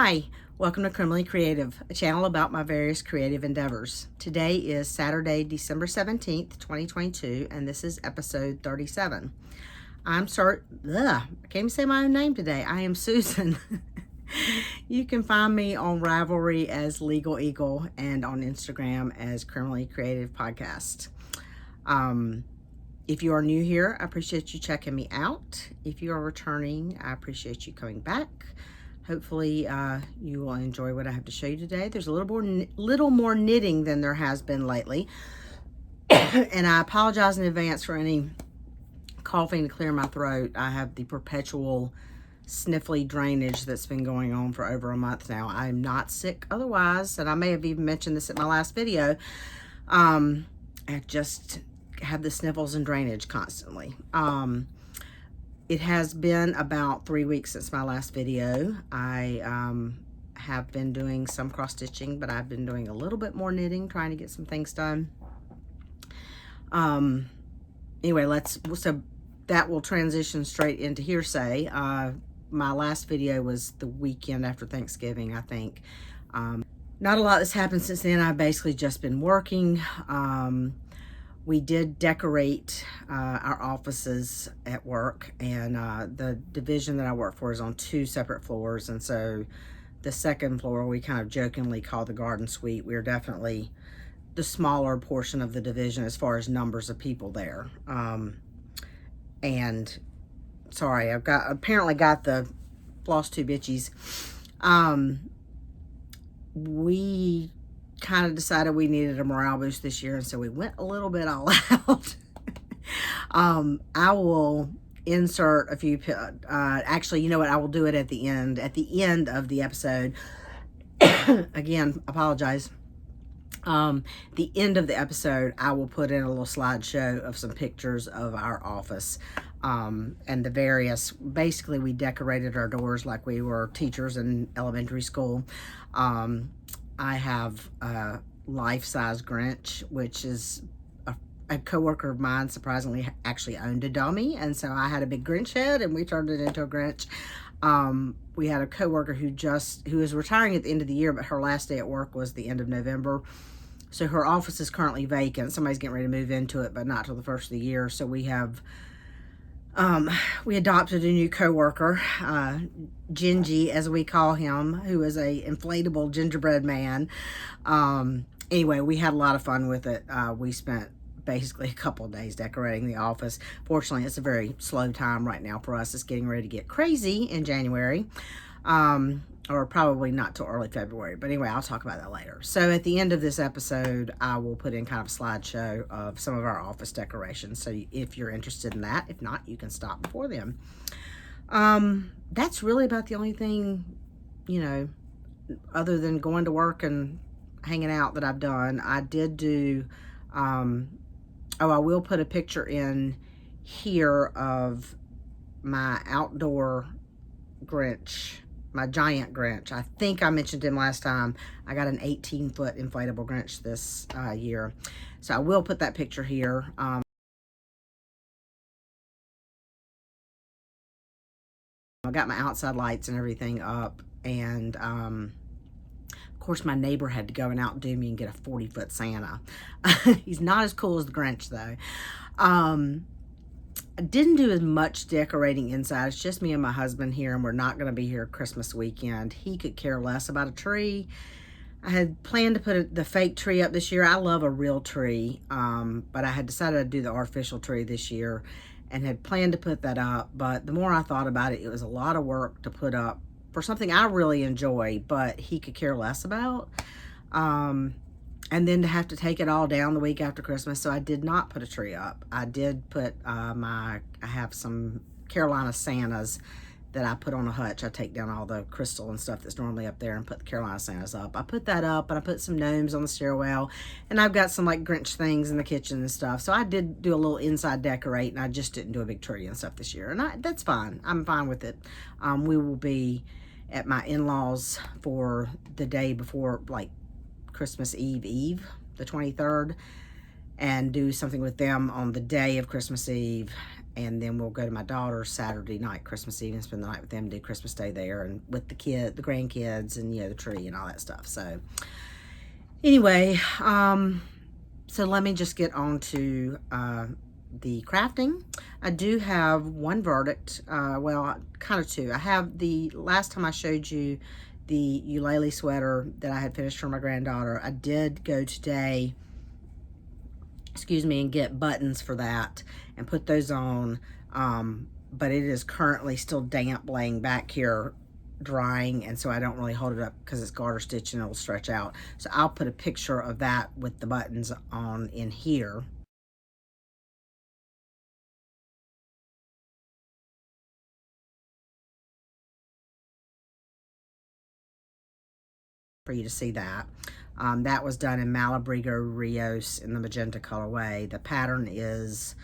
Hi, welcome to Criminally Creative, a channel about my various creative endeavors. Today is Saturday, December 17th, 2022, and this is episode 37. I can't even say my own name today. I am Susan. You can find me on Ravelry as Legal Eagle and on Instagram as Criminally Creative Podcast. If you are new here, I appreciate you checking me out. If you are returning, I appreciate you coming back. Hopefully you will enjoy what I have to show you today. There's a little more knitting than there has been lately. And I apologize in advance for any coughing to clear my throat. I have the perpetual sniffly drainage that's been going on for over a month now. I'm not sick otherwise, and I may have even mentioned this at my last video. I just have the sniffles and drainage constantly. It has been about 3 weeks since my last video. I have been doing some cross stitching, but I've been doing a little bit more knitting, trying to get some things done. Anyway, so that will transition straight into Hearsay. My last video was the weekend after Thanksgiving, I think. Not a lot has happened since then. I've basically just been working. We did decorate our offices at work, and the division that I work for is on 2 separate floors, and so the second floor we kind of jokingly call the garden suite. We're definitely the smaller portion of the division as far as numbers of people there. And sorry, I've apparently got the floss two bitchies. We kind of decided we needed a morale boost this year, and so we went a little bit all out. I will insert a few actually, you know what, I will do it at the end of the episode. Again, apologize. The end of the episode, I will put in a little slideshow of some pictures of our office, and the various, basically we decorated our doors like we were teachers in elementary school. I have a life-size Grinch, which is a coworker of mine surprisingly actually owned a dummy, and so I had a big Grinch head and we turned it into a Grinch. We had a coworker who is retiring at the end of the year, but her last day at work was the end of November. So her office is currently vacant. Somebody's getting ready to move into it, but not till the first of the year. So we adopted a new coworker, Gingy, as we call him, who is a inflatable gingerbread man. Anyway, we had a lot of fun with it. We spent basically a couple of days decorating the office. Fortunately, it's a very slow time right now for us. It's getting ready to get crazy in January, or probably not till early February. But anyway, I'll talk about that later. So at the end of this episode, I will put in kind of a slideshow of some of our office decorations. So if you're interested in that, if not, you can stop before then. That's really about the only thing, you know, other than going to work and hanging out, that I've done. I did do, I will put a picture in here of my outdoor Grinch, my giant Grinch. I think I mentioned him last time. I got an 18-foot inflatable Grinch this year. So I will put that picture here. I got my outside lights and everything up, and of course my neighbor had to go and outdo me and get a 40-foot Santa. He's not as cool as the Grinch though. I didn't do as much decorating inside. It's just me and my husband here, and we're not going to be here Christmas weekend. He could care less about a tree. I had planned to put the fake tree up this year. I love a real tree, but I had decided I'd do the artificial tree this year and had planned to put that up. But the more I thought about it, it was a lot of work to put up for something I really enjoy, but he could care less about. And then to have to take it all down the week after Christmas. So I did not put a tree up. I did put I have some Carolina Santas that I put on a hutch. I take down all the crystal and stuff that's normally up there and put the Carolina Santas up. I put that up, and I put some gnomes on the stairwell, and I've got some like Grinch things in the kitchen and stuff. So I did do a little inside decorate, and I just didn't do a big tree and stuff this year. And that's fine. I'm fine with it. We will be at my in-laws for the day before, like, Christmas Eve, the 23rd, and do something with them on the day of Christmas Eve, and then we'll go to my daughter's Saturday night, Christmas Eve, and spend the night with them, do Christmas Day there, and with the grandkids, and the tree and all that stuff. So anyway, so let me just get on to the crafting. I do have one verdict, well, kind of two. I have the last time I showed you the ukulele sweater that I had finished for my granddaughter. I did go today, excuse me, and get buttons for that and put those on, but it is currently still damp laying back here drying, and so I don't really hold it up because it's garter stitch and it'll stretch out. So I'll put a picture of that with the buttons on in here. For you to see that. That was done in Malabrigo Rios in the magenta colorway. The pattern is,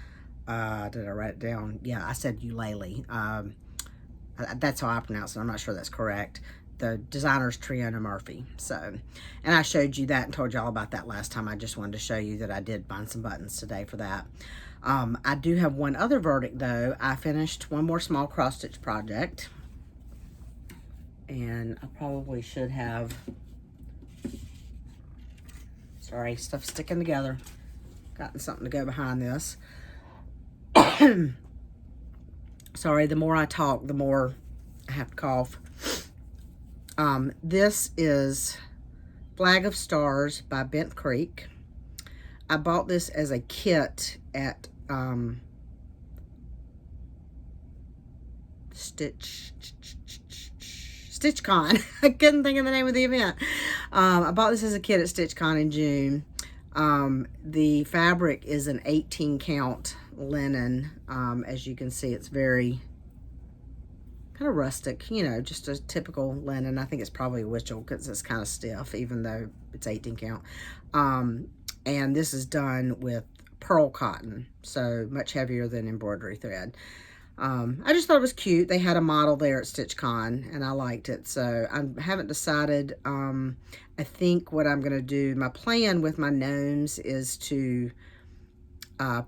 did I write it down? Yeah, I said ukulele. That's how I pronounce it. I'm not sure that's correct. The designer's Triona Murphy. So, and I showed you that and told you all about that last time. I just wanted to show you that I did find some buttons today for that. I do have one other verdict though. I finished one more small cross stitch project, and I probably should have, sorry, stuff sticking together, gotten something to go behind this. Sorry, the more I talk, the more I have to cough. This is Flag of Stars by Bent Creek. I bought this as a kit at StitchCon. I couldn't think of the name of the event. I bought this as a kit at StitchCon in June. The fabric is an 18 count linen. As you can see, it's very kind of rustic, you know, just a typical linen. I think it's probably a Witchell because it's kind of stiff, even though it's 18 count. And this is done with pearl cotton, so much heavier than embroidery thread. I just thought it was cute. They had a model there at StitchCon, and I liked it. So I haven't decided. I think what I'm going to do, my plan with my gnomes is to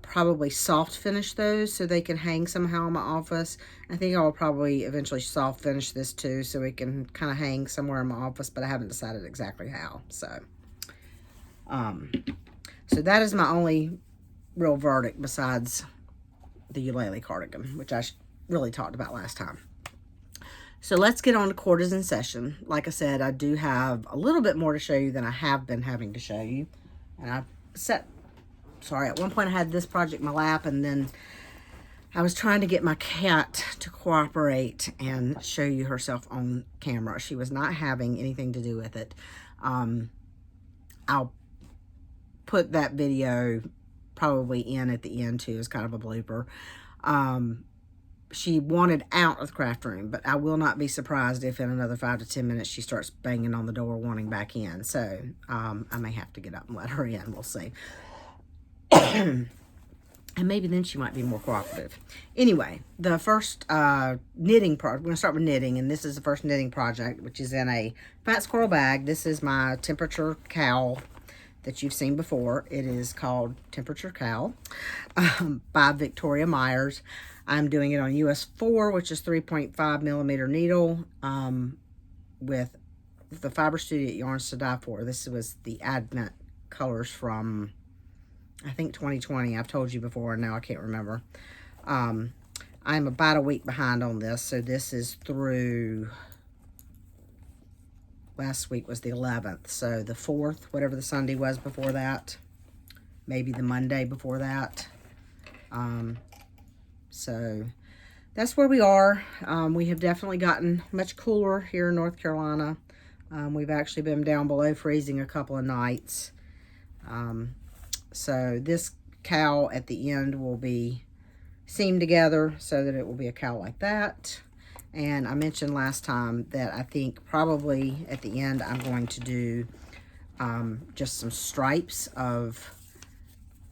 probably soft finish those so they can hang somehow in my office. I think I'll probably eventually soft finish this too so it can kind of hang somewhere in my office, but I haven't decided exactly how. So, so that is my only real verdict besides the ukulele cardigan, which I really talked about last time. So let's get on to quarters in session. Like I said, I do have a little bit more to show you than I have been having to show you. And I sorry, at one point I had this project in my lap, and then I was trying to get my cat to cooperate and show you herself on camera. She was not having anything to do with it. I'll put that video probably in at the end too as kind of a blooper. She wanted out of the craft room, but I will not be surprised if in another 5 to 10 minutes she starts banging on the door wanting back in. So I may have to get up and let her in. We'll see. And maybe then she might be more cooperative. Anyway, the first knitting project, we're going to start with knitting, and this is the first knitting project, which is in a fat squirrel bag. This is my temperature cowl that you've seen before. It is called Temperature Cowl by Victoria Myers. I'm doing it on US 4, which is 3.5 millimeter needle, with the Fiber Studio Yarns to Die For. This was the Advent colors from, I think, 2020. I've told you before, and now I can't remember. I'm about a week behind on this, so this is through, last week was the 11th, so the 4th, whatever the Sunday was before that, maybe the Monday before that. So that's where we are. We have definitely gotten much cooler here in North Carolina. We've actually been down below freezing a couple of nights. So this cowl at the end will be seamed together so that it will be a cowl like that. And I mentioned last time that I think probably at the end I'm going to do just some stripes of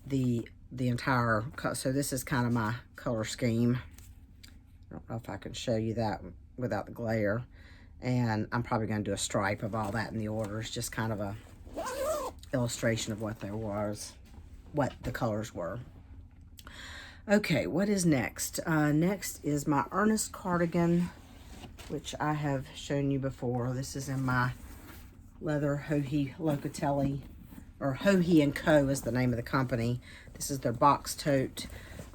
the entire, so this is kind of my color scheme. I don't know if I can show you that without the glare. And I'm probably going to do a stripe of all that in the order. It's just kind of a illustration of what there was, what the colors were. Okay, what is next? Next is my Ernest cardigan, which I have shown you before. This is in my leather Hohe Locatelli, or Hohe & Co. is the name of the company. This is their box tote.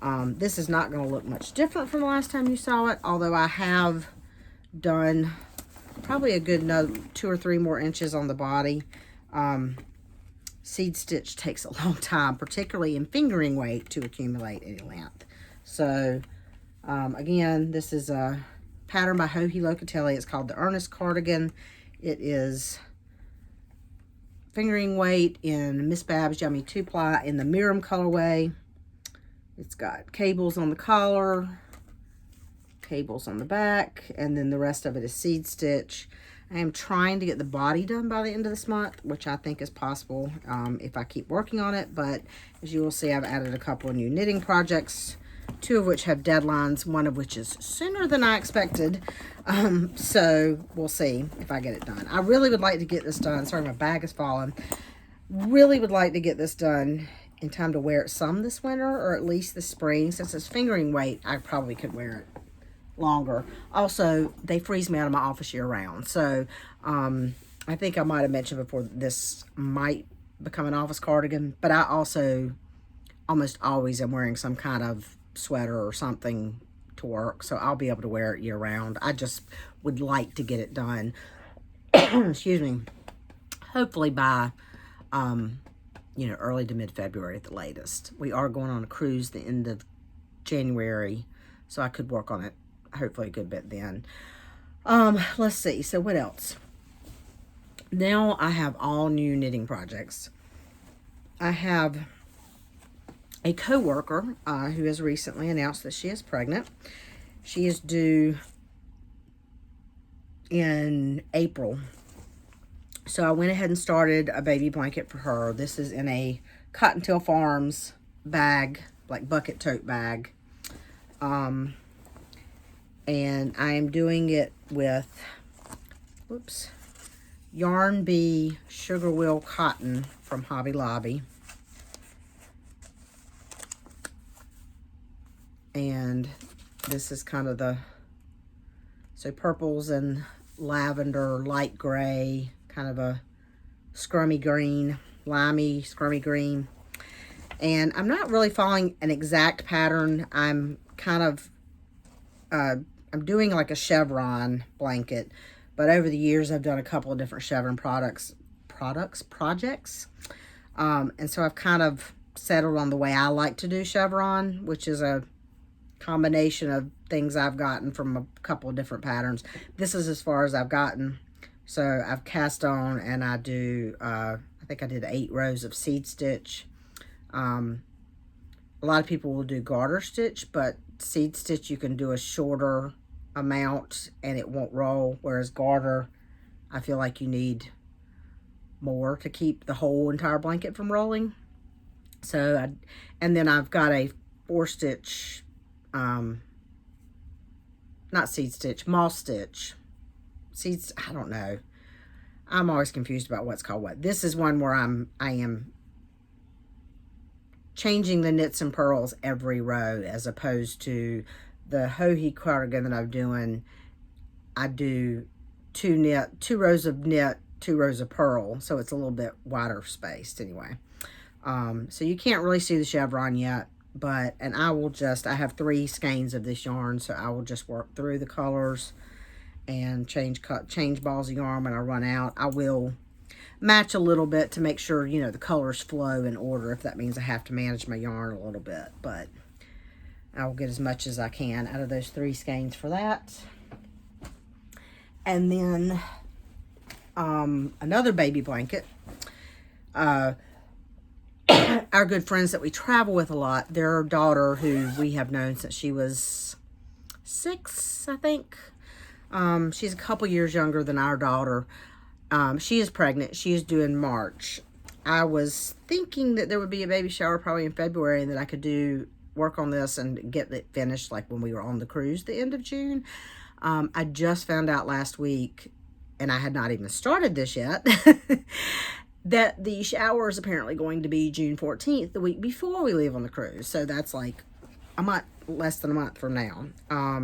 This is not going to look much different from the last time you saw it, although I have done probably a good 2 or 3 more inches on the body. Seed stitch takes a long time, particularly in fingering weight, to accumulate any length. So again, this is a pattern by Hohe Locatelli. It's called the Ernest cardigan. It is fingering weight in Miss Bab's Yummy 2-ply in the Miram colorway. It's got cables on the collar, cables on the back, and then the rest of it is seed stitch. I am trying to get the body done by the end of this month, which I think is possible if I keep working on it. But as you will see, I've added a couple of new knitting projects, 2 of which have deadlines, 1 of which is sooner than I expected. So we'll see if I get it done. I really would like to get this done. Sorry, my bag is falling. Really would like to get this done in time to wear it some this winter, or at least this spring. Since it's fingering weight, I probably could wear it longer. Also, they freeze me out of my office year round. So I think I might have mentioned before that this might become an office cardigan, but I also almost always am wearing some kind of sweater or something to work, so I'll be able to wear it year round. I just would like to get it done excuse me, hopefully by early to mid-February at the latest. We are going on a cruise the end of January, so I could work on it hopefully a good bit then. Let's see, so what else? Now I have all new knitting projects. I have a co-worker who has recently announced that she is pregnant. She is due in April. So I went ahead and started a baby blanket for her. This is in a Cottontail Farms bag, like bucket tote bag. And I am doing it with, Yarn Bee Sugar Wheel Cotton from Hobby Lobby. And this is kind of so purples and lavender, light gray, kind of a scrummy green, limey scrummy green. And I'm not really following an exact pattern. I'm kind of, I'm doing like a chevron blanket, but over the years I've done a couple of different chevron projects. And so I've kind of settled on the way I like to do chevron, which is a combination of things I've gotten from a couple of different patterns. This is as far as I've gotten. So I've cast on, and I do, I think I did 8 rows of seed stitch. A lot of people will do garter stitch, but seed stitch you can do a shorter amount and it won't roll, whereas garter, I feel like you need more to keep the whole entire blanket from rolling. So, and then I've got a 4-stitch, not seed stitch, moss stitch. Seeds, I don't know. I'm always confused about what's called what. This is one where I am changing the knits and purls every row, as opposed to the Hohe cardigan that I'm doing. I do 2 rows of knit, 2 rows of purl, so it's a little bit wider spaced anyway. So you can't really see the chevron yet, but, and I have 3 skeins of this yarn, so I will just work through the colors and change balls of yarn when I run out. I will match a little bit to make sure, the colors flow in order, if that means I have to manage my yarn a little bit, but I will get as much as I can out of those 3 skeins for that. And then another baby blanket. Our good friends that we travel with a lot, their daughter, who we have known since she was 6, I think. She's a couple years younger than our daughter. She is pregnant. She is due in March. I was thinking that there would be a baby shower probably in February, and that I could work on this and get it finished like when we were on the cruise the end of June. I just found out last week, and I had not even started this yet, that the shower is apparently going to be June 14th, the week before we leave on the cruise. So that's like a month, less than a month from now.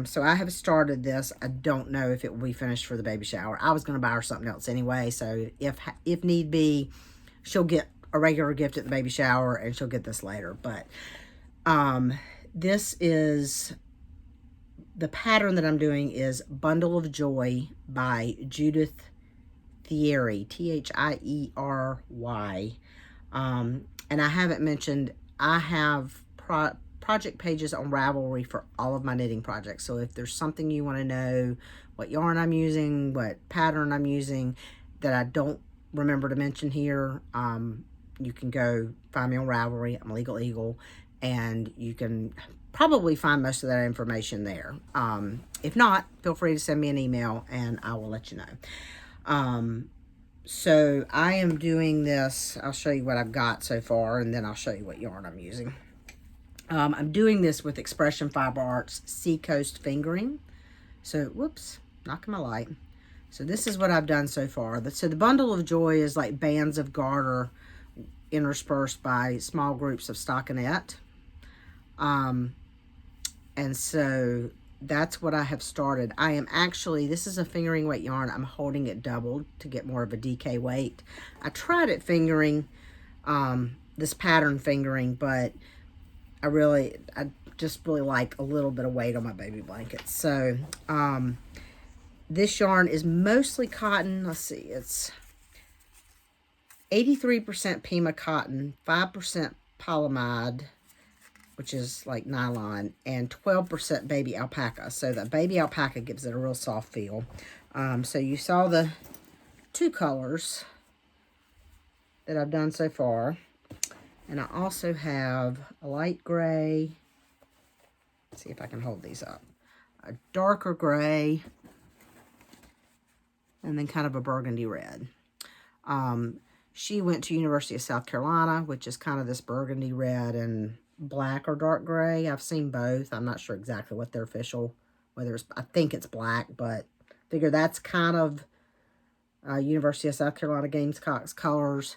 So I have started this. I don't know if it will be finished for the baby shower. I was going to buy her something else anyway, so if need be, she'll get a regular gift at the baby shower and she'll get this later. But this is, the pattern that I'm doing is Bundle of Joy by Judith Thierry, Thiery. And I haven't mentioned, I have project pages on Ravelry for all of my knitting projects. So if there's something you want to know, what yarn I'm using, what pattern I'm using that I don't remember to mention here, you can go find me on Ravelry. I'm Legal Eagle, and you can probably find most of that information there. If not, feel free to send me an email and I will let you know. So I am doing this. I'll show you what I've got so far, and then I'll show you what yarn I'm using. I'm doing this with Expression Fiber Arts Seacoast Fingering. So, whoops, knocking my light. So this is what I've done so far. So the Bundle of Joy is like bands of garter interspersed by small groups of stockinette. And so that's what I have started. I am actually, this is a fingering weight yarn. I'm holding it doubled to get more of a DK weight. I tried it fingering, this pattern fingering, but I just really like a little bit of weight on my baby blanket. So, this yarn is mostly cotton. Let's see, it's 83% Pima cotton, 5% polyamide, which is like nylon, and 12% baby alpaca. So the baby alpaca gives it a real soft feel. So you saw the two colors that I've done so far. And I also have a light gray. Let's see if I can hold these up. A darker gray. And then kind of a burgundy red. She went to University of South Carolina, which is kind of this burgundy red and black or dark gray. I've seen both. I'm not sure exactly what their official, whether it's, I think it's black, but figure that's kind of University of South Carolina Gamecocks colors.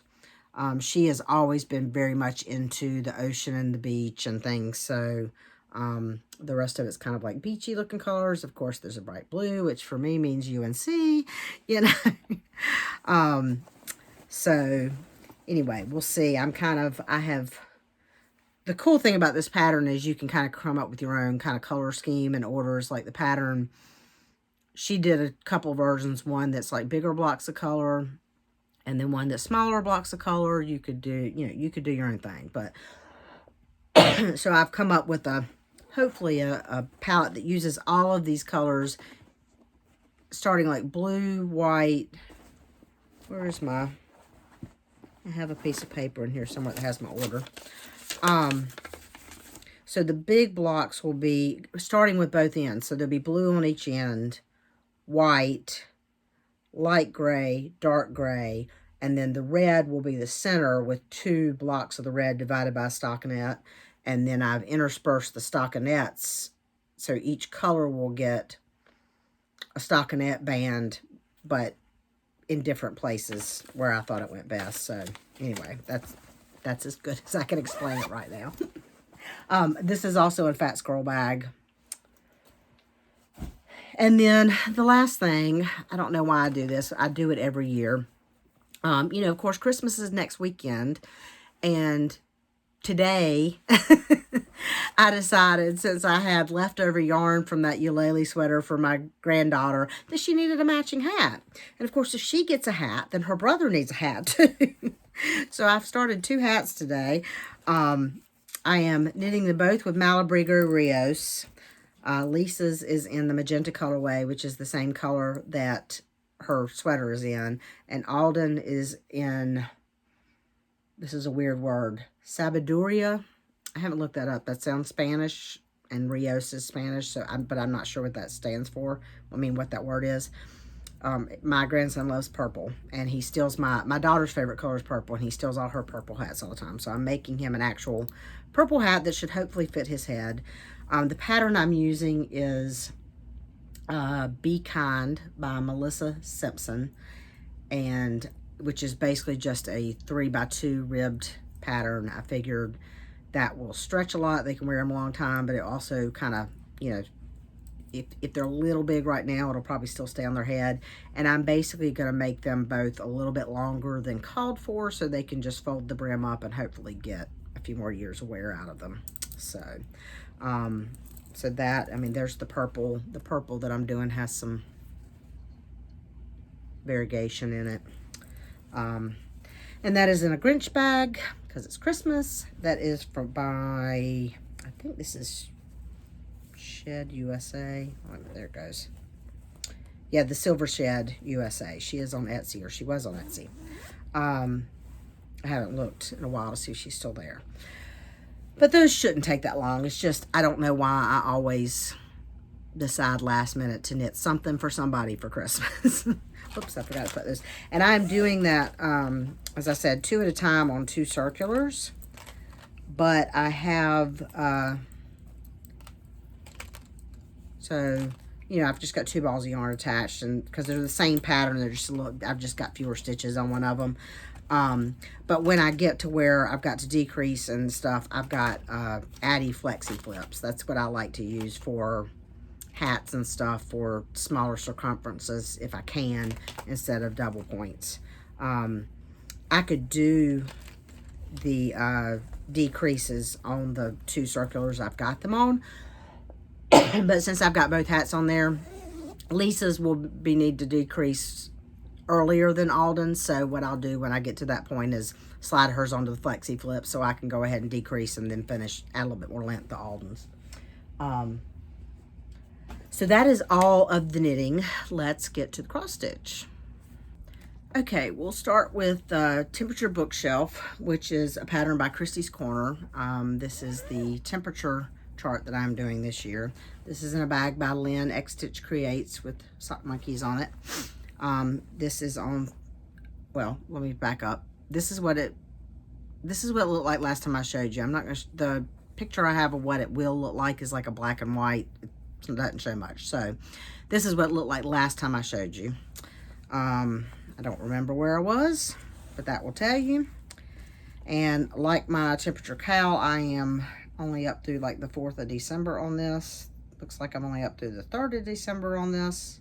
She has always been very much into the ocean and the beach and things, so the rest of it's kind of like beachy looking colors. Of course, there's a bright blue, which for me means UNC, you know. So anyway, we'll see. I have, the cool thing about this pattern is you can kind of come up with your own kind of color scheme and orders. Like the pattern, she did a couple versions, one that's like bigger blocks of color, and then one that's smaller blocks of color. You could do, you could do your own thing. But so I've come up with hopefully a palette that uses all of these colors, starting like blue, white. Where's my, I have a piece of paper in here somewhere that has my order. So the big blocks will be starting with both ends. So there'll be blue on each end, white, light gray, dark gray, and then the red will be the center with 2 blocks of the red divided by a stockinette. And then I've interspersed the stockinettes, so each color will get a stockinette band, but in different places where I thought it went best. So anyway, that's as good as I can explain it right now. This is also a Fat Squirrel bag. And then the last thing, I don't know why I do this. I do it every year. Of course, Christmas is next weekend. And today, I decided, since I had leftover yarn from that ukulele sweater for my granddaughter, that she needed a matching hat. And of course, if she gets a hat, then her brother needs a hat too. So I've started 2 hats today. I am knitting them both with Malabrigo Rios. Lisa's is in the magenta colorway, which is the same color that her sweater is in. And Alden is in, this is a weird word, Sabiduria. I haven't looked that up. That sounds Spanish, and Rios is Spanish, but I'm not sure what that stands for. I mean, what that word is. My grandson loves purple, and he steals my daughter's favorite color is purple, and he steals all her purple hats all the time. So I'm making him an actual purple hat that should hopefully fit his head. The pattern I'm using is Be Kind by Melissa Simpson, and which is basically just a 3x2 ribbed pattern. I figured that will stretch a lot. They can wear them a long time, but it also kind of, you know, if they're a little big right now, it'll probably still stay on their head. And I'm basically going to make them both a little bit longer than called for, so they can just fold the brim up and hopefully get a few more years of wear out of them. So, so that, I mean, there's the purple. The purple that I'm doing has some variegation in it. And that is in a Grinch bag because it's Christmas. That is by, I think this is Shed USA. Oh, there it goes. Yeah, the Silver Shed USA. She is on Etsy, or she was on Etsy. I haven't looked in a while to see if she's still there. But those shouldn't take that long. It's just, I don't know why I always decide last minute to knit something for somebody for Christmas. Oops, I forgot to put this. And I'm doing that, as I said, 2 at a time on 2 circulars. But I have, so, you know, I've just got 2 balls of yarn attached, and because they're the same pattern, they're just a little, I've just got fewer stitches on one of them. But when I get to where I've got to decrease and stuff, I've got Addy Flexi Flips. That's what I like to use for hats and stuff for smaller circumferences if I can, instead of double points. I could do the decreases on the 2 circulars I've got them on, but since I've got both hats on there, Lisa's will be need to decrease earlier than Alden's. So what I'll do when I get to that point is slide hers onto the Flexi Flip so I can go ahead and decrease and then finish, add a little bit more length to Alden's. So that is all of the knitting. Let's get to the cross stitch. Okay, we'll start with Temperature Bookshelf, which is a pattern by Christie's Corner. This is the temperature chart that I'm doing this year. This is in a bag by Lynn X Stitch Creates with sock monkeys on it. This is on, well, let me back up. This is what it looked like last time I showed you. I'm not gonna, the picture I have of what it will look like is like a black and white. It doesn't show much. So this is what it looked like last time I showed you. I don't remember where I was, but that will tell you. And like my temperature cowl, I am only up through like the 4th of December on this. Looks like I'm only up through the 3rd of December on this.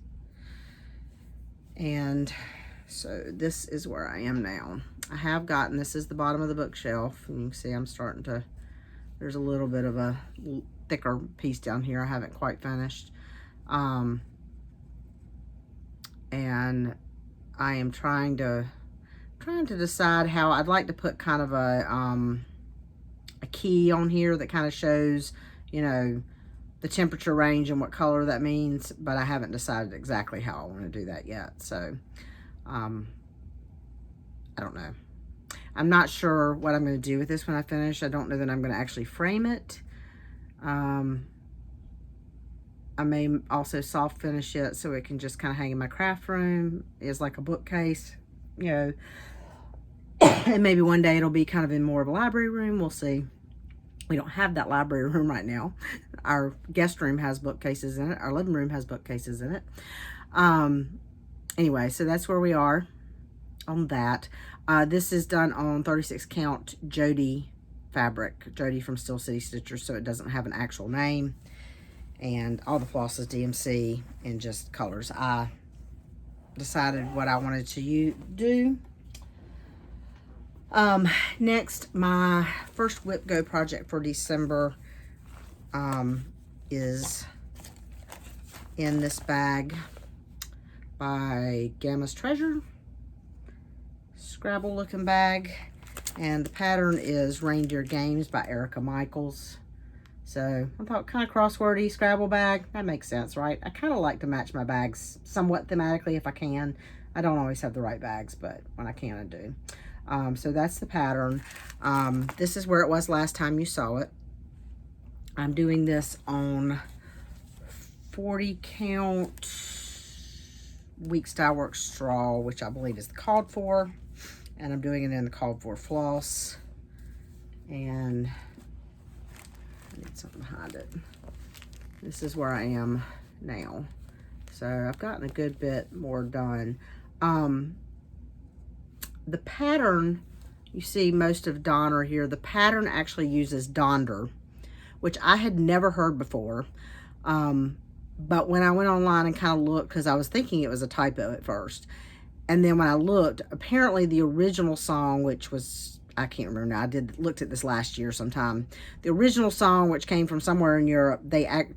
And so this is where I am now. I have gotten, this is the bottom of the bookshelf, and you can see I'm starting to, there's a little bit of a thicker piece down here I haven't quite finished. And I am trying to decide how I'd like to put kind of a key on here that kind of shows, you know, the temperature range and what color that means, but I haven't decided exactly how I want to do that yet. So I don't know. I'm not sure what I'm going to do with this when I finish. I don't know that I'm going to actually frame it. I may also soft finish it so it can just kind of hang in my craft room as like a bookcase, you know. And maybe one day it'll be kind of in more of a library room. We'll see. We don't have that library room right now. Our guest room has bookcases in it. Our living room has bookcases in it. Anyway, so that's where we are on that. This is done on 36 count Jody fabric. Jody from Steel City Stitchers, so it doesn't have an actual name. And all the floss is DMC and just colors. I decided what I wanted to do. Next, my first Whip Go project for December is in this bag by Gamma's Treasure. Scrabble looking bag. And the pattern is Reindeer Games by Erica Michaels. So I thought kind of crosswordy Scrabble bag. That makes sense, right? I kind of like to match my bags somewhat thematically if I can. I don't always have the right bags, but when I can, I do. So that's the pattern. This is where it was last time you saw it. I'm doing this on 40 count Week Style Works straw, which I believe is the called for. And I'm doing it in the called for floss. And I need something behind it. This is where I am now. So I've gotten a good bit more done. The pattern You see most of Donner here. The pattern actually uses Donder, which I had never heard before. But when I went online and kind of looked, because I was thinking it was a typo at first, and then when I looked, apparently the original song, which was, I can't remember now, looked at this last year sometime. The original song, which came from somewhere in Europe,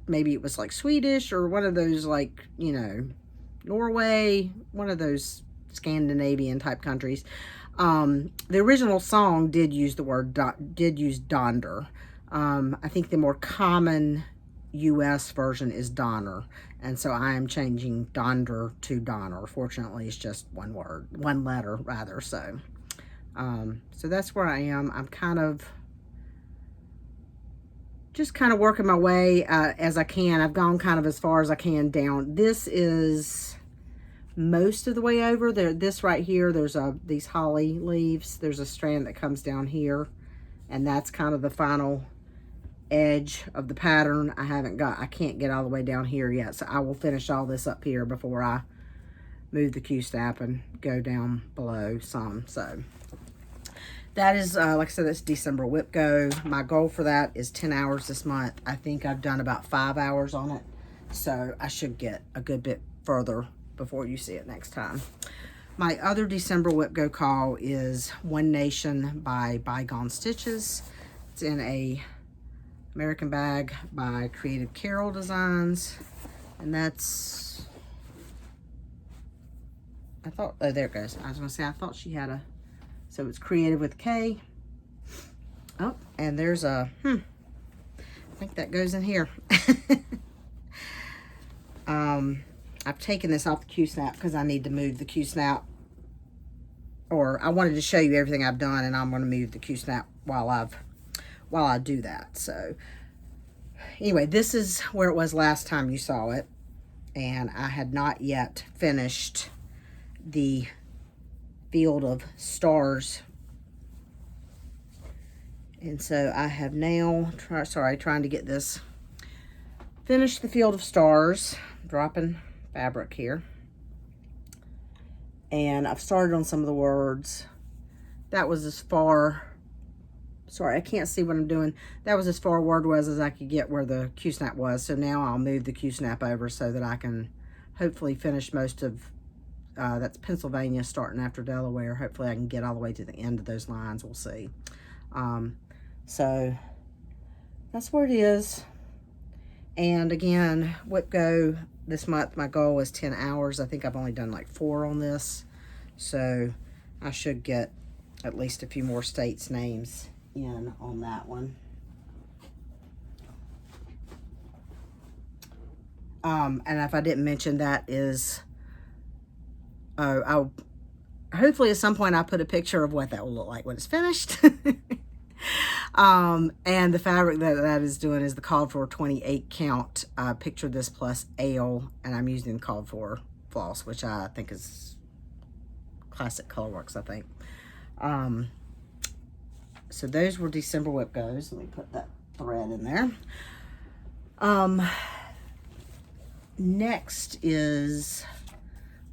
maybe it was like Swedish or one of those, like, you know, Norway, one of those Scandinavian type countries. The original song did use the word, did use Donder. I think the more common US version is Donner, and so I am changing Donder to Donner. Fortunately, it's just one word, one letter rather. So that's where I am. I'm just kind of working my way as I can. I've gone kind of as far as I can down. This is most of the way over there. This right here, there's these holly leaves. There's a strand that comes down here, and that's kind of the final edge of the pattern. I can't get all the way down here yet, so I will finish all this up here before I move the Q-snap and go down below some. So that is, like I said, that's December whip go. My goal for that is 10 hours this month. I think I've done about 5 hours on it, so I should get a good bit further before you see it next time. My other December whip go call is One Nation by Bygone Stitches. It's in a American bag by Creative Carol Designs, and that's, oh, there it goes. I was gonna say, I thought she had so it's Creative with K. Oh, and there's I think that goes in here. I've taken this off the Q-snap because I need to move the Q-snap, or I wanted to show you everything I've done, and I'm going to move the Q-snap while I do that. So anyway, this is where it was last time you saw it, and I had not yet finished the Field of Stars, and so I have now trying to get this finished, the Field of Stars, dropping fabric here, and I've started on some of the words. That was as far, sorry, I can't see what I'm doing. That was as far word-wise as I could get where the Q-snap was. So now I'll move the Q-snap over so that I can hopefully finish most of, that's Pennsylvania starting after Delaware. Hopefully I can get all the way to the end of those lines. We'll see. So that's where it is. And again, whip go this month, my goal is 10 hours. I think I've only done like 4 on this. So I should get at least a few more states' names in on that one. And if I didn't mention, that is, I'll hopefully at some point I'll put a picture of what that will look like when it's finished. And the fabric that is doing is the called for 28 count Picture This Plus Ale, and I'm using the called for floss, which I think is Classic Colorworks, I think. So those were December whip goes. Let me put that thread in there. Next is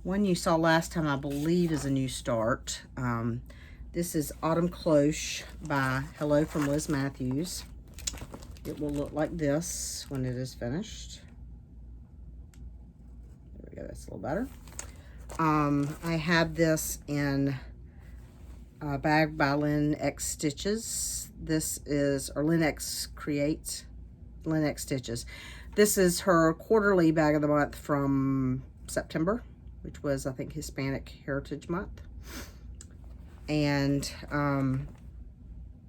one you saw last time, I believe, is a new start. This is Autumn Cloche by Hello from Liz Matthews. It will look like this when it is finished. There we go, that's a little better. I have this in a bag by Lynn X Stitches. This is, or Lynn X Creates, Lynn X Stitches. This is her quarterly bag of the month from September, which was, I think, Hispanic Heritage Month. And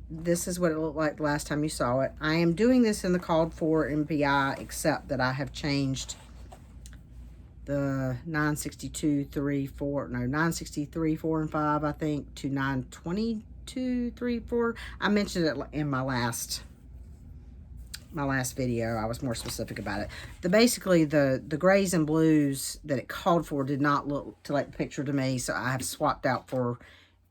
this is what it looked like the last time you saw it. I am doing this in the called for MPI, except that I have changed the 963, 4, and 5, I think, to 922, 3, 4. I mentioned it in my last video. I was more specific about it. Basically, the grays and blues that it called for did not look to like the picture to me, so I have swapped out for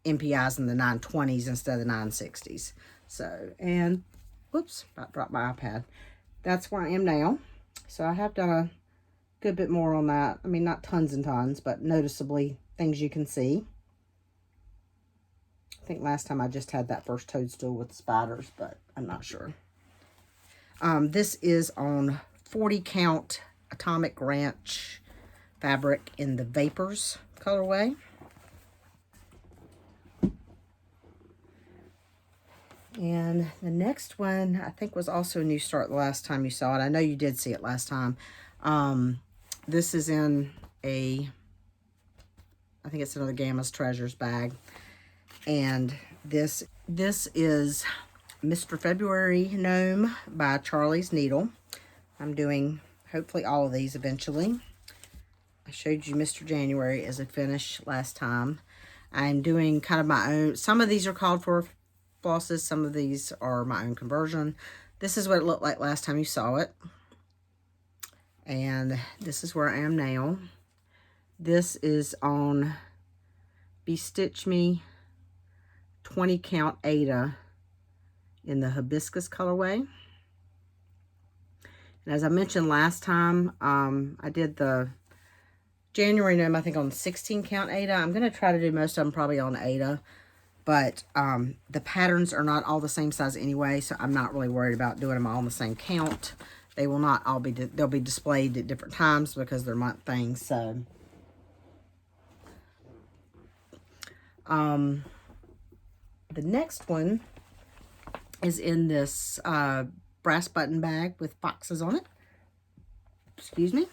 MPIs in the 920s instead of the 960s. So, and whoops, about dropped my iPad. That's where I am now. So I have done a good bit more on that. I mean, not tons and tons, but noticeably things you can see. think last time I just had that first toadstool with spiders, but I'm not sure. This is on 40 count Atomic Ranch fabric in the Vapors colorway. And the next one, I think, was also a new start the last time you saw it. I know you did see it last time. This is in a, I think it's another Gamma's Treasures bag. And this is Mr. February Gnome by Charlie's Needle. I'm doing, hopefully, all of these eventually. I showed you Mr. January as a finish last time. I'm doing kind of my own. Some of these are called for flosses. Some of these are my own conversion. This is what it looked like last time you saw it. And this is where I am now. This is on Bestitch Me 20 count Ada in the Hibiscus colorway. And as I mentioned last time, I did the January gnome, I think, on 16 count Ada. I'm going to try to do most of them probably on Ada. But the patterns are not all the same size anyway, so I'm not really worried about doing them all on the same count. They will not all be, they'll be displayed at different times because they're month things, so. The next one is in this brass button bag with foxes on it. Excuse me.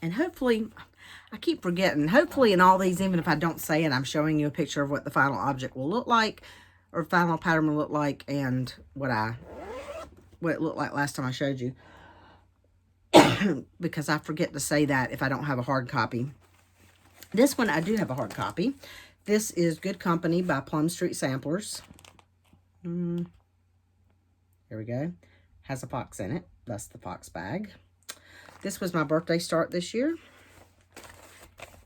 And hopefully, I keep forgetting, hopefully in all these, even if I don't say it, I'm showing you a picture of what the final object will look like, or final pattern will look like, and what it looked like last time I showed you. Because I forget to say that if I don't have a hard copy. This one, I do have a hard copy. This is Good Company by Plum Street Samplers. Here we go. Has a fox in it. That's the fox bag. This was my birthday start this year.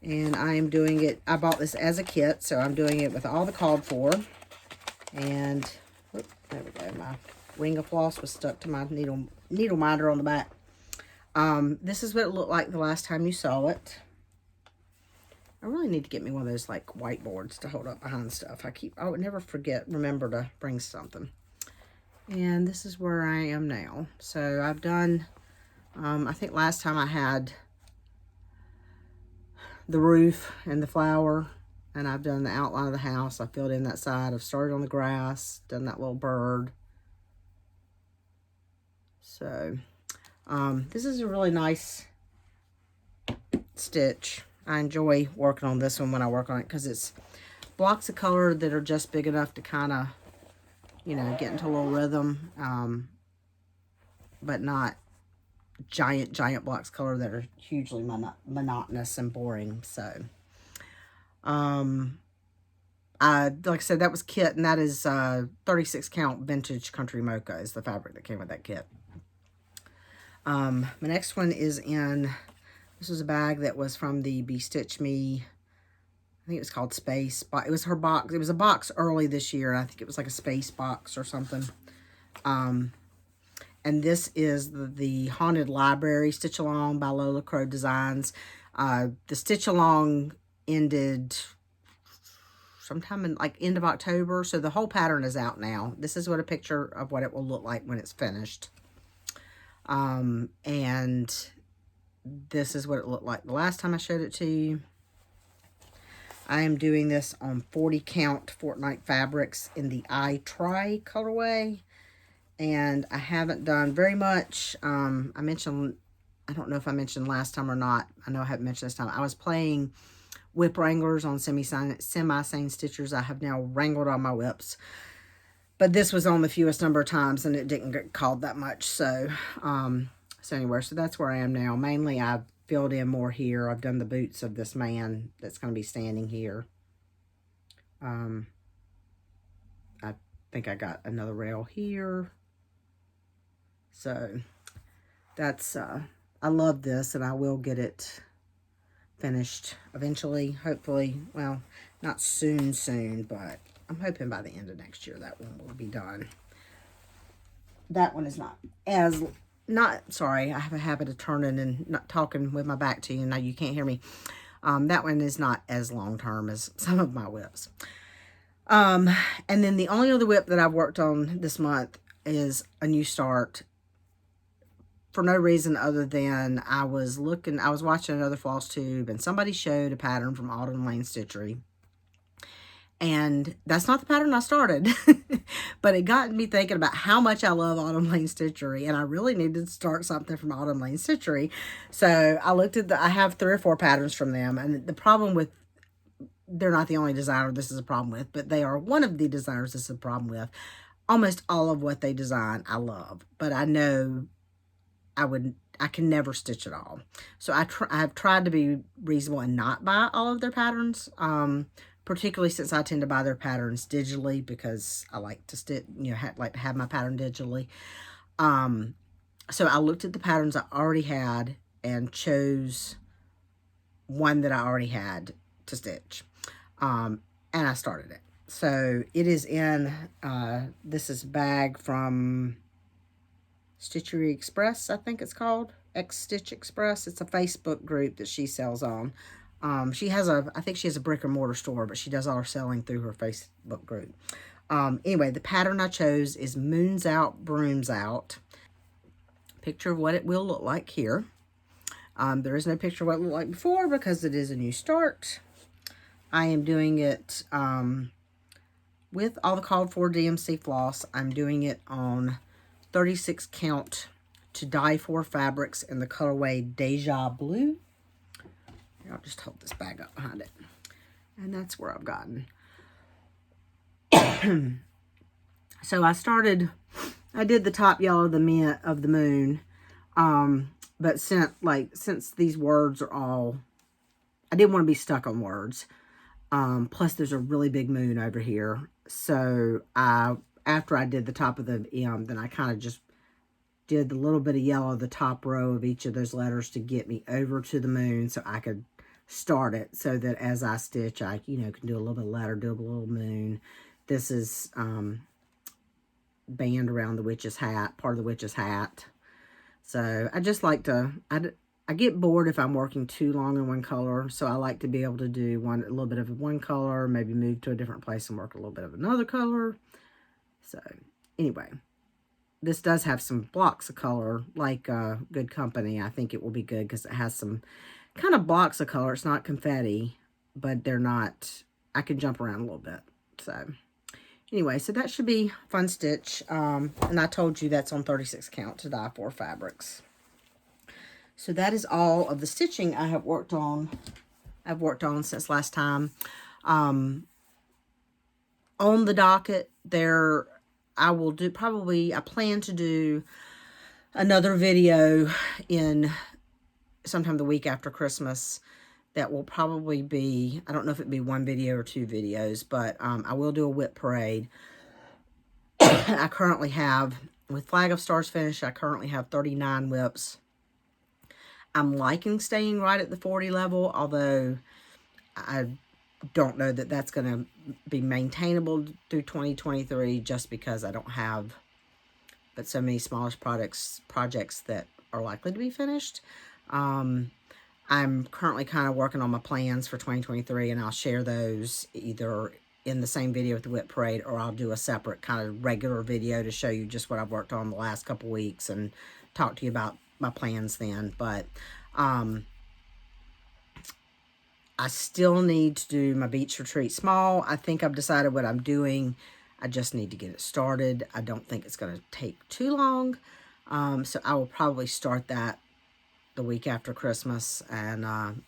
And I am doing it, I bought this as a kit, so I'm doing it with all the called for. And, whoop, there we go. My ring of floss was stuck to my needle minder on the back. This is what it looked like the last time you saw it. I really need to get me one of those, like, whiteboards to hold up behind stuff. I would never remember to bring something. And this is where I am now. So I've done, I think last time I had the roof and the flower, and I've done the outline of the house. I filled in that side. I've started on the grass, done that little bird. So, this is a really nice stitch. I enjoy working on this one when I work on it because it's blocks of color that are just big enough to kind of, you know, get into a little rhythm, but not giant blocks of color that are hugely monotonous and boring. So, like I said, that was kit, and that is 36 count vintage country mocha is the fabric that came with that kit. My next one is in, this was a bag that was from the Bestitch Me, I think it was called Space. It was her box. It was a box early this year. I think it was like a space box or something. And this is the Haunted Library Stitch Along by Lola Crow Designs. The Stitch Along ended sometime in like end of October. So the whole pattern is out now. This is what a picture of what it will look like when it's finished. And this is what it looked like the last time I showed it to you. I am doing this on 40 count Fortnite fabrics in the I Try colorway. And I haven't done very much. I mentioned, I don't know if I mentioned last time or not. I know I haven't mentioned this time. I was playing whip wranglers on semi-sane stitchers. I have now wrangled all my whips. But this was on the fewest number of times and it didn't get called that much. So, anyway, so that's where I am now. Mainly I've filled in more here. I've done the boots of this man that's going to be standing here. I think I got another rail here. So that's, I love this and I will get it finished eventually, hopefully. Well, not soon, but I'm hoping by the end of next year that one will be done. That one is sorry, I have a habit of turning and not talking with my back to you. Now you can't hear me. That one is not as long term as some of my whips. And then the only other whip that I've worked on this month is a new start, for no reason other than I was watching another floss tube, and somebody showed a pattern from Autumn Lane Stitchery. And that's not the pattern I started, but it got me thinking about how much I love Autumn Lane Stitchery, and I really needed to start something from Autumn Lane Stitchery. So I looked at I have 3 or 4 patterns from them, and the problem with, they're not the only designer this is a problem with, but they are one of the designers this is a problem with. Almost all of what they design I love, but I know I can never stitch it all. So I've tried to be reasonable and not buy all of their patterns, particularly since I tend to buy their patterns digitally because I like to stitch, like to have my pattern digitally. So I looked at the patterns I already had and chose one that I already had to stitch. And I started it. So it is in, this is a bag from Stitchery Express, I think it's called. X Stitch Express. It's a Facebook group that she sells on. I think she has a brick and mortar store, but she does all her selling through her Facebook group. Anyway, the pattern I chose is Moons Out, Brooms Out. Picture of what it will look like here. There is no picture of what it looked like before because it is a new start. I am doing it with all the called for DMC floss. I'm doing it on 36 count to dye for fabrics in the colorway Deja Blue. I'll just hold this bag up behind it. And that's where I've gotten. So I did the top yellow of the moon. But since these words are all, I didn't want to be stuck on words. Plus there's a really big moon over here. So after I did the top of the M, then I kind of just did the little bit of yellow the top row of each of those letters to get me over to the moon so I could start it, so that as I stitch I can do a little bit of letter, do a little moon. This is band around the witch's hat, part of the witch's hat. So I just like to, I get bored if I'm working too long in one color, so I like to be able to do a little bit of one color, maybe move to a different place and work a little bit of another color. So anyway, this does have some blocks of color, like Good Company. I think it will be good because it has some kind of blocks of color. It's not confetti, but they're not, I can jump around a little bit. So anyway, so that should be fun stitch. And I told you that's on 36 count to dye for fabrics. So that is all of the stitching I have worked on. I've worked on since last time. On the docket there, I will do I plan to do another video in sometime the week after Christmas. That will probably be, I don't know if it'd be 1 video or 2 videos, but I will do a whip parade. I currently have, with Flag of Stars finished, I currently have 39 whips. I'm liking staying right at the 40 level, although I don't know that that's going to be maintainable through 2023 just because I don't have but so many smallish projects that are likely to be finished. I'm currently kind of working on my plans for 2023, and I'll share those either in the same video with the whip parade, or I'll do a separate kind of regular video to show you just what I've worked on the last couple weeks and talk to you about my plans then. But I still need to do my beach retreat small. I think I've decided what I'm doing. I just need to get it started. I don't think it's going to take too long. So I will probably start that the week after Christmas and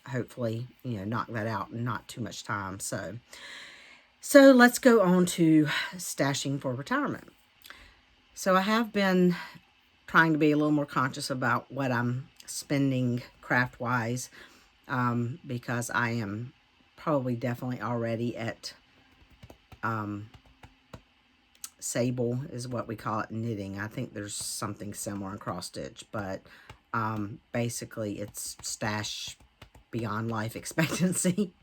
hopefully, knock that out in not too much time. So let's go on to stashing for retirement. So I have been trying to be a little more conscious about what I'm spending craft-wise. Because I am probably definitely already at sable is what we call it, knitting. I think there's something similar in cross stitch, but basically it's stash beyond life expectancy.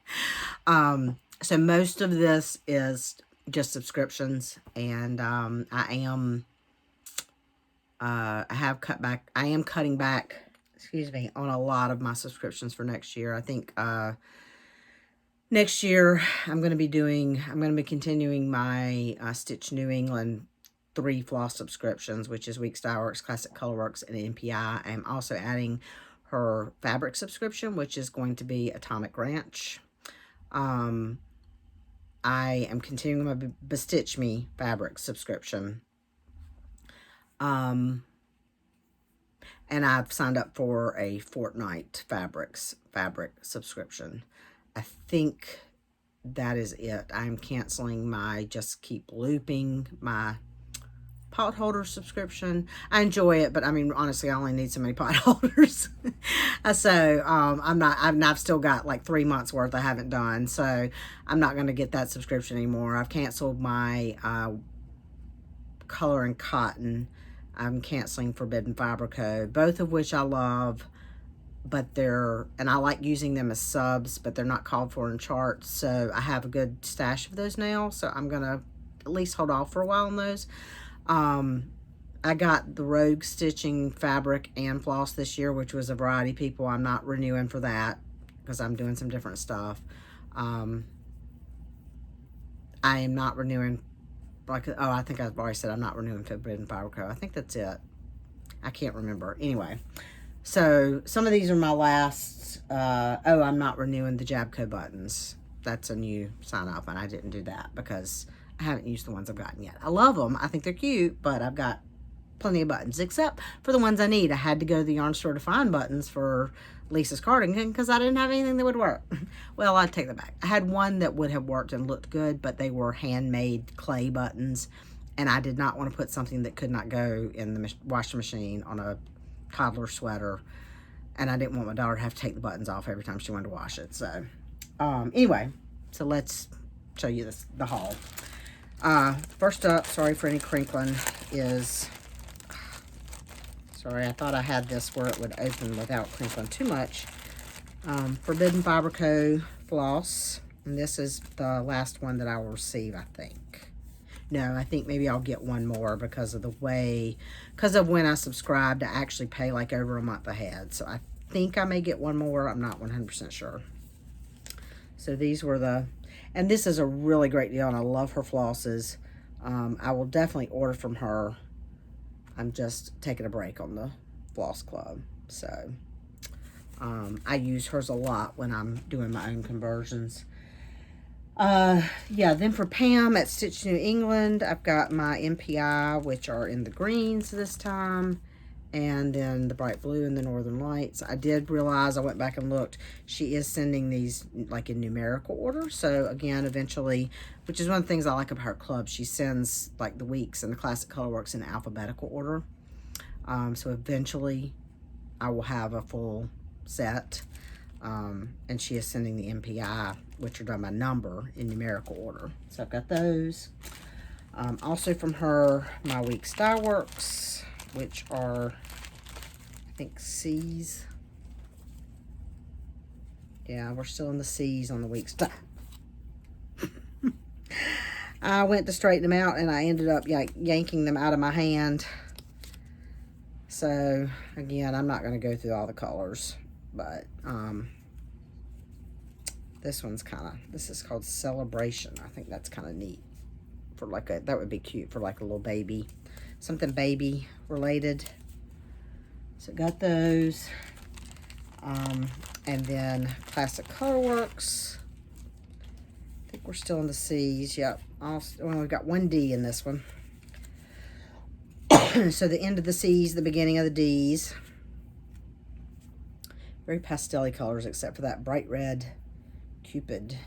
So most of this is just subscriptions, and I am cutting back excuse me, on a lot of my subscriptions for next year. I think next year I'm going to be continuing my Stitch New England 3 floss subscriptions, which is Week Style Works, Classic Colorworks, and NPI. I'm also adding her fabric subscription, which is going to be Atomic Ranch. I am continuing my Bestitch Me fabric subscription. And I've signed up for a Fortnite fabric subscription. I think that is it. I'm canceling my Just Keep Looping, my pot holder subscription. I enjoy it, but I mean, honestly, I only need so many pot holders. So I've still got like 3 months worth I haven't done. So I'm not going to get that subscription anymore. I've canceled my Color and Cotton. I'm canceling Forbidden Fiber Co., both of which I love, but and I like using them as subs, but they're not called for in charts. So I have a good stash of those now. So I'm going to at least hold off for a while on those. I got the Rogue Stitching fabric and floss this year, which was a variety, people. I'm not renewing for that because I'm doing some different stuff. I am not renewing, I think I've already said I'm not renewing Forbidden Fiber Co. I think that's it. I can't remember. Anyway, so some of these are my last. I'm not renewing the Jabco buttons. That's a new sign up, and I didn't do that because I haven't used the ones I've gotten yet. I love them. I think they're cute, but I've got plenty of buttons, except for the ones I need. I had to go to the yarn store to find buttons for Lisa's cardigan because I didn't have anything that would work. Well, I take that back. I had one that would have worked and looked good, but they were handmade clay buttons, and I did not want to put something that could not go in the washing machine on a toddler sweater, and I didn't want my daughter to have to take the buttons off every time she wanted to wash it. So anyway, so let's show you the haul. First up, sorry for any crinkling, is, sorry, I thought I had this where it would open without crinkling too much. Forbidden Fiber Co. floss, and this is the last one that I will receive, I think. No, I think maybe I'll get one more because of when I subscribed, I actually pay like over a month ahead. So I think I may get one more. I'm not 100% sure. So these were and this is a really great deal, and I love her flosses. I will definitely order from her. I'm just taking a break on the Floss Club. So I use hers a lot when I'm doing my own conversions. Yeah, then for Pam at Stitch New England, I've got my NPI, which are in the greens this time, and then the bright blue and the Northern Lights. I did realize, I went back and looked, she is sending these like in numerical order. So again, eventually, which is one of the things I like about her club, she sends like the weeks and the Classic Colorworks in alphabetical order. So eventually I will have a full set. And she is sending the NPI, which are done by number, in numerical order. So I've got those. Also from her, my Week Style Works, which are, I think, C's. Yeah, we're still in the C's on the Week Style. I went to straighten them out, and I ended up yanking them out of my hand. So, again, I'm not going to go through all the colors. But this one's this is called Celebration. I think that's kind of neat for that would be cute for like a little baby, something baby related. So got those. And then Classic Colorworks. I think we're still in the C's. Yep. We've got one D in this one. So the end of the C's, the beginning of the D's. Very pastel-y colors, except for that bright red Cupid,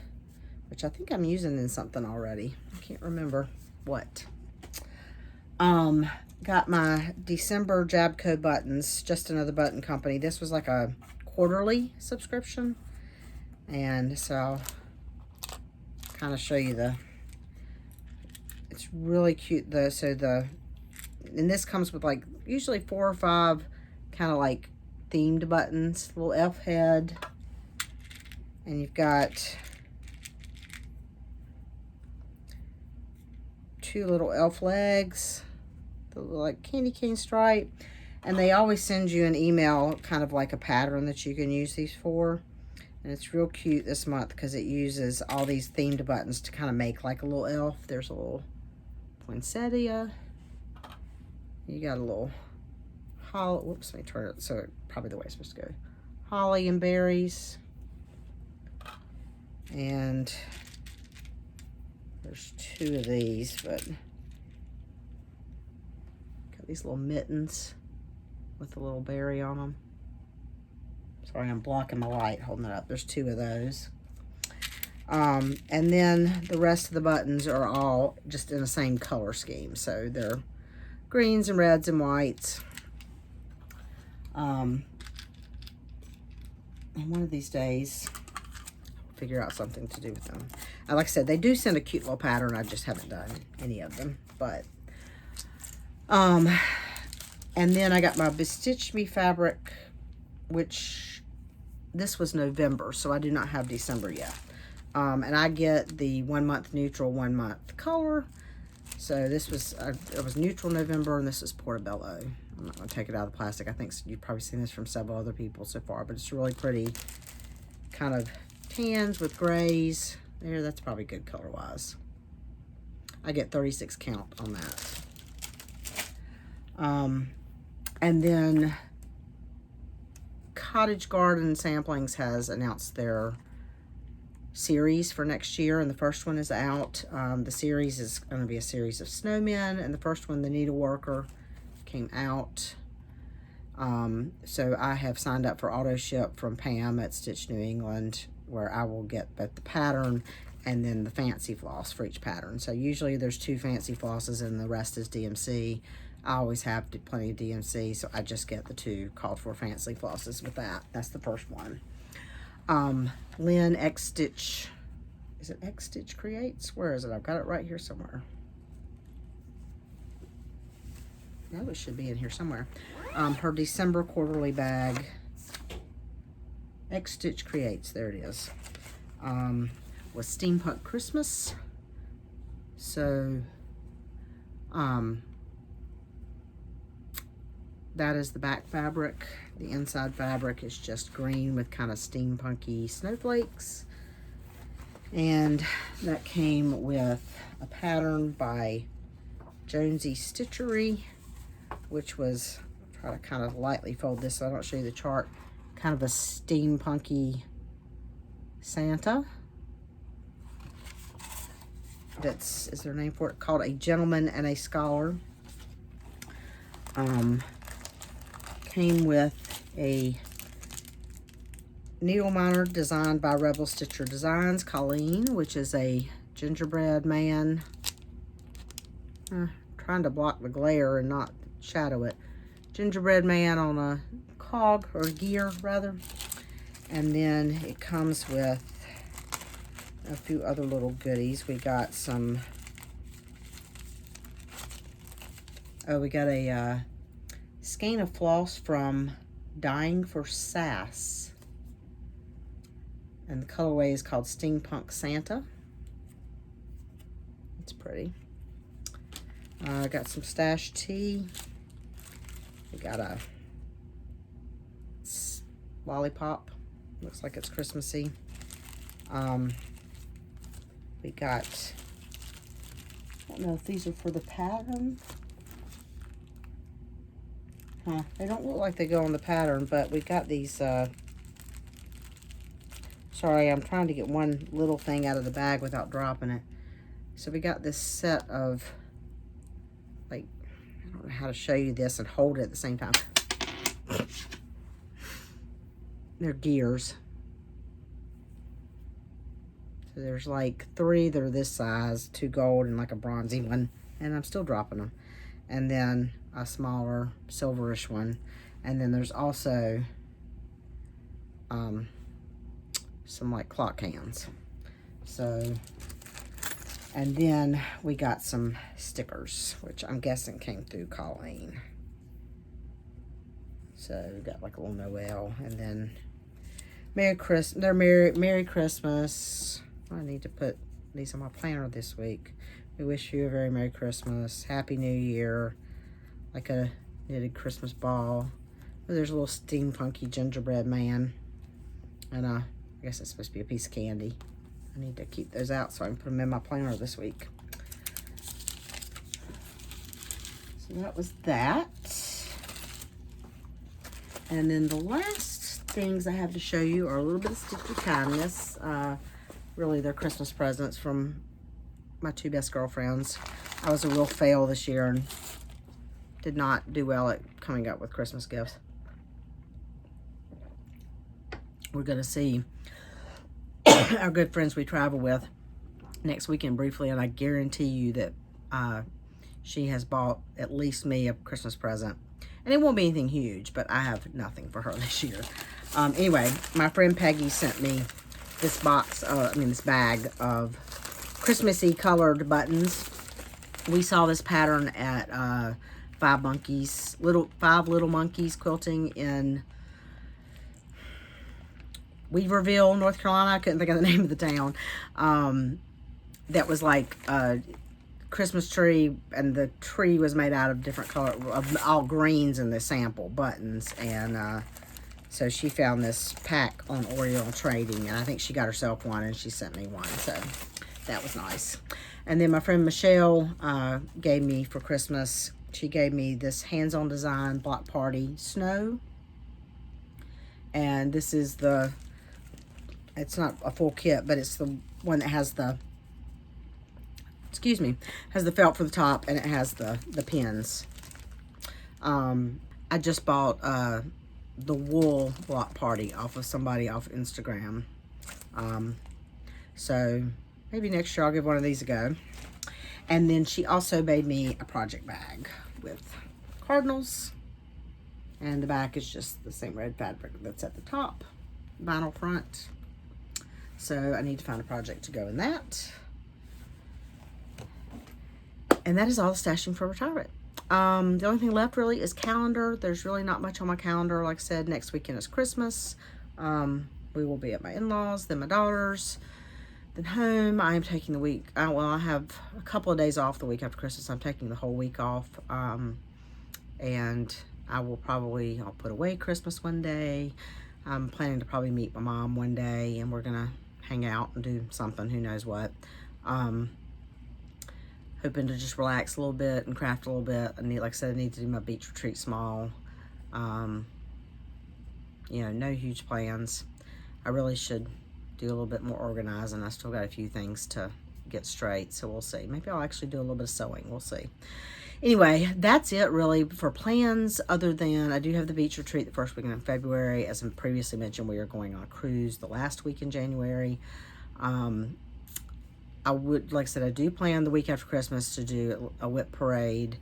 which I think I'm using in something already. I can't remember what. Got my December Jabco buttons, just another button company. This was like a quarterly subscription, and so I'll kind of show you it's really cute though. And this comes with like usually 4 or 5 kind of like themed buttons, little elf head, and you've got 2 little elf legs, the little like candy cane stripe, And they always send you an email, kind of like a pattern that you can use these for. And it's real cute this month because it uses all these themed buttons to kind of make like a little elf. There's a little poinsettia. You got a little holly. Whoops, let me turn it so it probably the way it's supposed to go. Holly and berries. And there's 2 of these, but got these little mittens with a little berry on them. Sorry, I'm blocking the light holding it up. There's 2 of those. And then the rest of the buttons are all just in the same color scheme. So they're greens and reds and whites. And one of these days, I'll figure out something to do with them. And like I said, they do send a cute little pattern. I just haven't done any of them. But, and then I got my Bestitch Me fabric, which this was November, so I do not have December yet. And I get the 1 month neutral, 1 month color. So this was, it was neutral November, and this is Portobello. I'm not going to take it out of the plastic. I think you've probably seen this from several other people so far, but it's really pretty kind of tans with grays. There, that's probably good color-wise. I get 36 count on that. And then Cottage Garden Samplings has announced their series for next year, and the first one is out. The series is going to be a series of snowmen, and the first one, The Needleworker, came out. So I have signed up for auto ship from Pam at Stitch New England, where I will get both the pattern and then the fancy floss for each pattern. So usually there's 2 fancy flosses and the rest is DMC. I always have plenty of DMC, so I just get the 2 called for fancy flosses with that. That's the first one. Lynn X Stitch, is it X Stitch Creates? Where is it? I've got it right here somewhere. No, it should be in here somewhere. Her December quarterly bag, X Stitch Creates, there it is, was Steampunk Christmas. So, that is the back fabric. The inside fabric is just green with kind of steampunky snowflakes. And that came with a pattern by Jonesy Stitchery, which was, I'll try to kind of lightly fold this so I don't show you the chart, kind of a steampunky Santa. That's, is there a name for it? Called A Gentleman and a Scholar. Came with a needle miner designed by Rebel Stitcher Designs, Colleen, which is a gingerbread man. Trying to block the glare and not shadow it. Gingerbread man on a cog, or gear rather. And then it comes with a few other little goodies. We got some, we got a skein of floss from Dying for Sass. And the colorway is called Steampunk Santa. It's pretty. I got some stash tea. We got a lollipop. Looks like it's Christmassy. We got, I don't know if these are for the pattern. They don't look like they go on the pattern, but we got these, sorry, I'm trying to get one little thing out of the bag without dropping it. So we got this set of, like, I don't know how to show you this and hold it at the same time. They're gears. So there's like 3 that are this size, 2 gold and like a bronzy one, and I'm still dropping them. And then a smaller silverish one, and then there's also some like clock hands. So, and then we got some stickers, which I'm guessing came through Colleen. So we got like a little Noel, and then Merry Christmas. They're Merry Christmas. I need to put these on my planner this week. We wish you a very Merry Christmas, Happy New Year, like a knitted Christmas ball. Oh, there's a little steampunky gingerbread man. And I guess it's supposed to be a piece of candy. I need to keep those out so I can put them in my planner this week. So that was that. And then the last things I have to show you are a little bit of Stitchy Kindness. Really, they're Christmas presents from my two best girlfriends. I was a real fail this year and did not do well at coming up with Christmas gifts. We're going to see our good friends we travel with next weekend briefly, and I guarantee you that she has bought at least me a Christmas present. And it won't be anything huge, but I have nothing for her this year. Anyway, my friend Peggy sent me this this bag of Christmassy colored buttons. We saw this pattern at Five Little Monkeys Quilting in Weaverville, North Carolina. I couldn't think of the name of the town. That was like a Christmas tree, and the tree was made out of different color, of all greens in the sample buttons. And so she found this pack on Oriole Trading, and I think she got herself one, and she sent me one. So that was nice. And then my friend Michelle gave me for Christmas, she gave me this hands-on design block party snow. And this is it's not a full kit, but it's the one that has the, has the felt for the top, and it has the pins. I just bought the wool block party off of somebody off Instagram. So maybe next year I'll give one of these a go. And then she also made me a project bag with cardinals. And the back is just the same red fabric that's at the top. Vinyl front. So I need to find a project to go in that. And that is all the stashing for retirement. The only thing left really is calendar. There's really not much on my calendar. Like I said, next weekend is Christmas. We will be at my in-laws, then my daughters, then home. I am taking the week. I have a couple of days off the week after Christmas. I'm taking the whole week off. And I'll put away Christmas one day. I'm planning to probably meet my mom one day, and we're going to hang out and do something, who knows what. Hoping to just relax a little bit and craft a little bit. Like I said, I need to do my beach retreat small. No huge plans. I really should do a little bit more organizing. I still got a few things to get straight, so we'll see. Maybe I'll actually do a little bit of sewing. We'll see. Anyway, that's it really for plans, other than I do have the beach retreat the first weekend in February. As I previously mentioned, we are going on a cruise the last week in January. Like I said, I do plan the week after Christmas to do a whip parade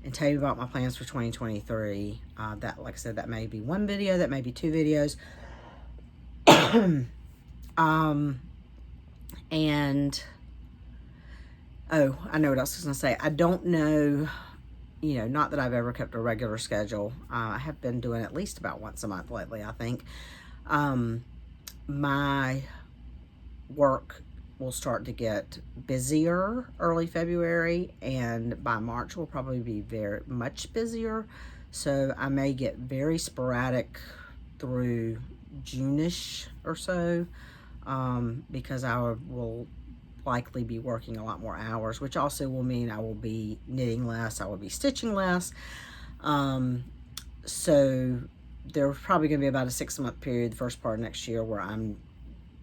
and tell you about my plans for 2023. That, like I said, that may be one video, that may be two videos. And oh, I know what else I was going to say. I don't know, not that I've ever kept a regular schedule. I have been doing at least about once a month lately, I think. My work will start to get busier early February, and by March will probably be very much busier. So I may get very sporadic through June-ish or so, because I will likely be working a lot more hours, which also will mean I will be knitting less, I will be stitching less. So there's probably going to be about a 6-month period, the first part of next year, where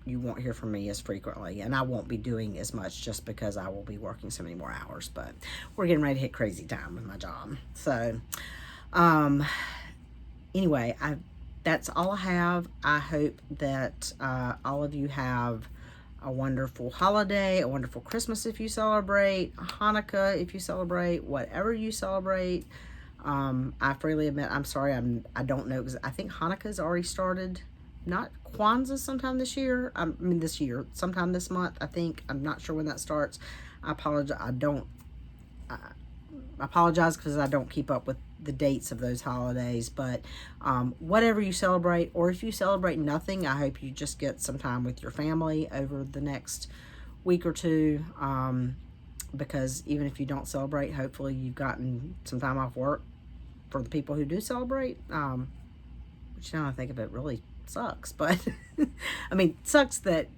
you won't hear from me as frequently, and I won't be doing as much just because I will be working so many more hours. But we're getting ready to hit crazy time with my job. So anyway, that's all I have. I hope that all of you have a wonderful holiday, a wonderful Christmas if you celebrate, Hanukkah if you celebrate, whatever you celebrate. I freely admit, I'm sorry, I don't know, because I think Hanukkah's already started. Not Kwanzaa sometime this year. Sometime this month, I think. I'm not sure when that starts. I apologize. I apologize because I don't keep up with the dates of those holidays. But whatever you celebrate, or if you celebrate nothing, I hope you just get some time with your family over the next week or two. Because even if you don't celebrate, hopefully you've gotten some time off work for the people who do celebrate, which now I think of it really sucks, but I mean, sucks that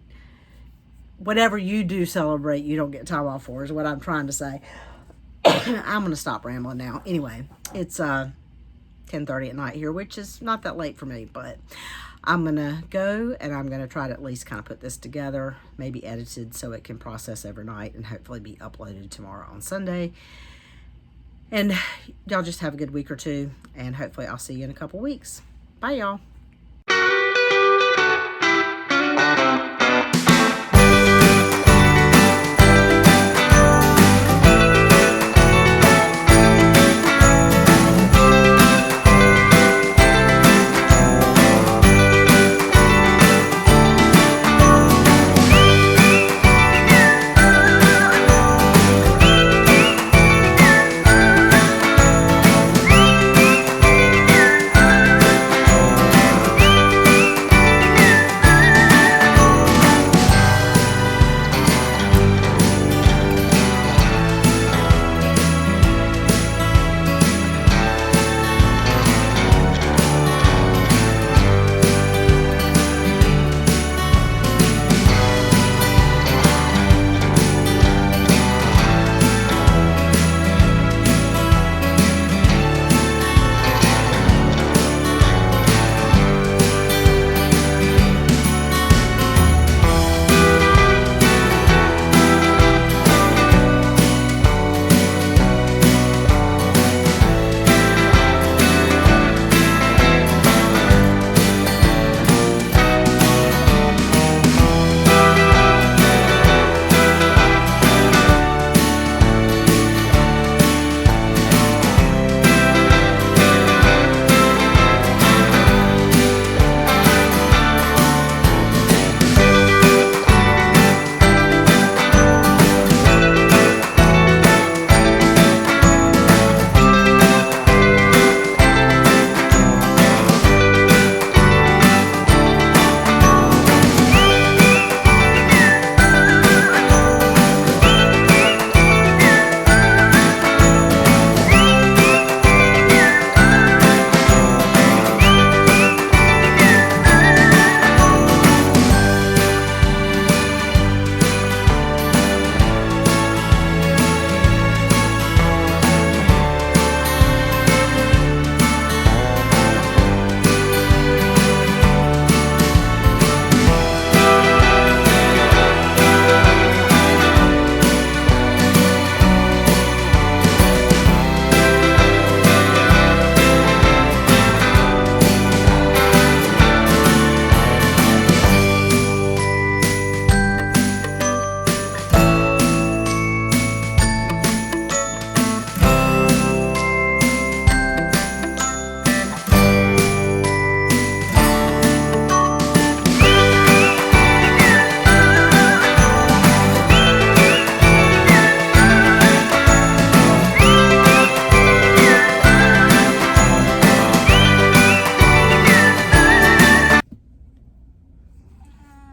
whatever you do celebrate, you don't get time off for, is what I'm trying to say. I'm going to stop rambling now. Anyway, it's 10:30 at night here, which is not that late for me, but I'm going to go and I'm going to try to at least kind of put this together, maybe edited so it can process overnight and hopefully be uploaded tomorrow on Sunday. And y'all just have a good week or two, and hopefully I'll see you in a couple weeks. Bye, y'all.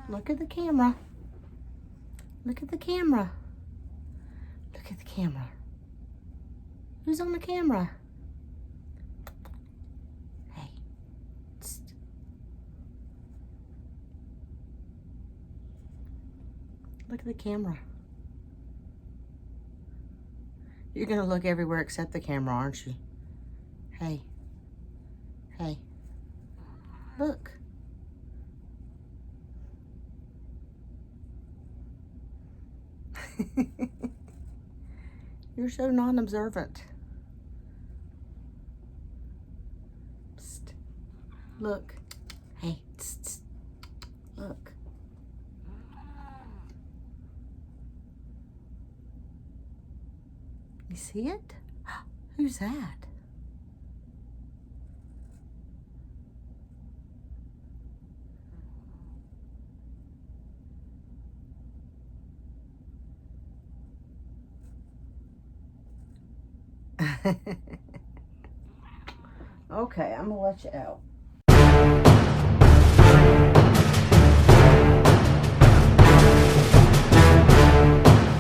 Look at the camera. Look at the camera. Look at the camera. Who's on the camera? Hey. Psst. Look at the camera. You're gonna look everywhere except the camera, aren't you? Hey. Hey. Look. You're so non-observant. Psst. Look. Hey. Psst. Look. You see it? Who's that? Okay, I'm gonna let you out.